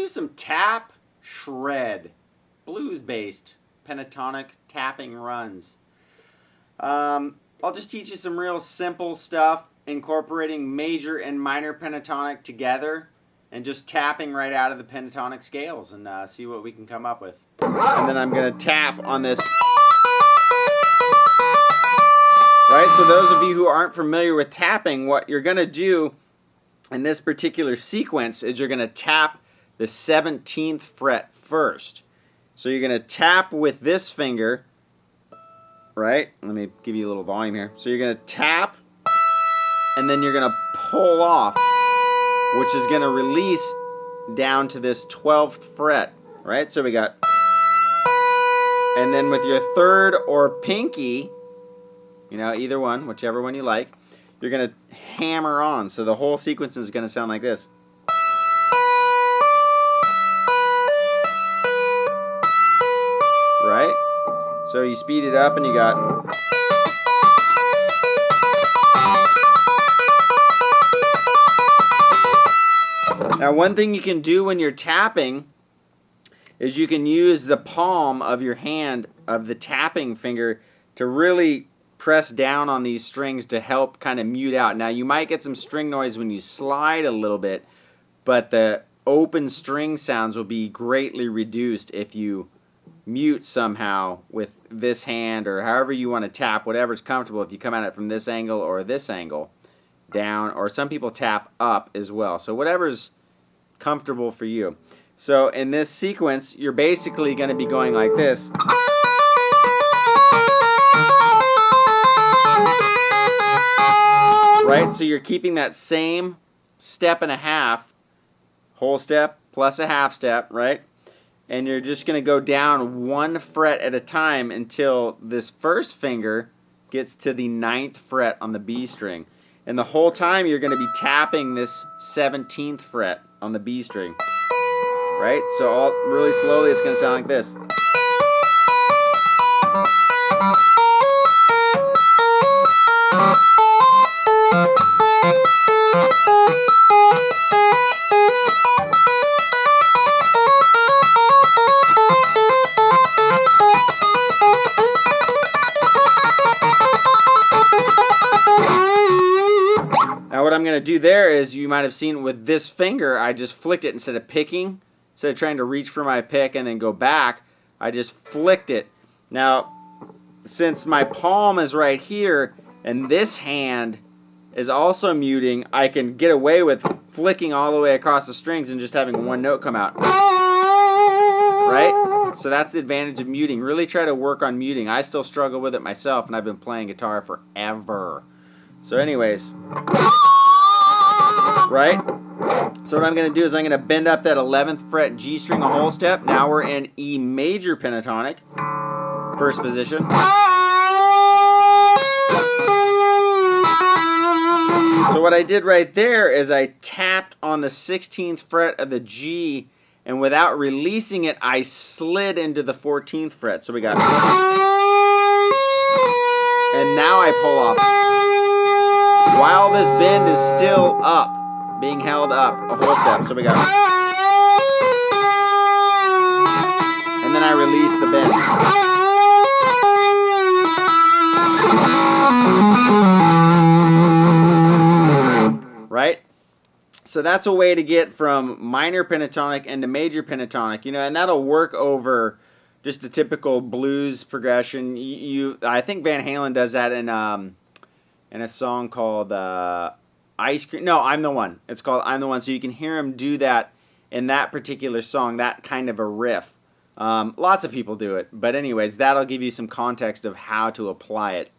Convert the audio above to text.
some tap, shred, blues-based pentatonic tapping runs. I'll just teach you some real simple stuff, incorporating major and minor pentatonic together and just tapping right out of the pentatonic scales and see what we can come up with. And then I'm going to tap on this. Right, so those of you who aren't familiar with tapping, what you're going to do in this particular sequence is you're going to tap the 17th fret first. So you're going to tap with this finger, right? Let me give you a little volume here. So you're going to tap, and then you're going to pull off, which is going to release down to this 12th fret, right? So we got, and then with your third or pinky, you know, either one, whichever one you like, you're going to hammer on. So the whole sequence is going to sound like this. Right? So you speed it up and you got... Now one thing you can do when you're tapping is you can use the palm of your hand, of the tapping finger, to really press down on these strings to help kind of mute out. Now you might get some string noise when you slide a little bit, but the open string sounds will be greatly reduced if you mute somehow with this hand, or however you want to tap, whatever's comfortable. If you come at it from this angle or this angle, down, or some people tap up as well. So whatever's comfortable for you. So in this sequence, you're basically going to be going like this. Right? So you're keeping that same step and a half, whole step plus a half step, right? And you're just going to go down one fret at a time until this first finger gets to the 9th fret on the B string. And the whole time you're going to be tapping this 17th fret on the B string. Right? So all really slowly it's going to sound like this. Now what I'm going to do there is, you might have seen with this finger, I just flicked it instead of picking. Instead of trying to reach for my pick and then go back, I just flicked it. Now, since my palm is right here and this hand is also muting, I can get away with flicking all the way across the strings and just having one note come out. Right? So that's the advantage of muting. Really try to work on muting. I still struggle with it myself, and I've been playing guitar forever. So anyways, right? So what I'm going to do is I'm going to bend up that 11th fret G string a whole step. Now we're in E major pentatonic, first position. So what I did right there is I tapped on the 16th fret of the G, and without releasing it, I slid into the 14th fret. So we got, and now I pull off, while this bend is still up, being held up a whole step. So we got, and then I release the bend. Right? So that's a way to get from minor pentatonic into major pentatonic, you know, and that'll work over just a typical blues progression. I think Van Halen does that in a song called Ice Cream. No, I'm the One. It's called I'm the One. So you can hear him do that in that particular song, that kind of a riff. Lots of people do it. But anyways, that'll give you some context of how to apply it.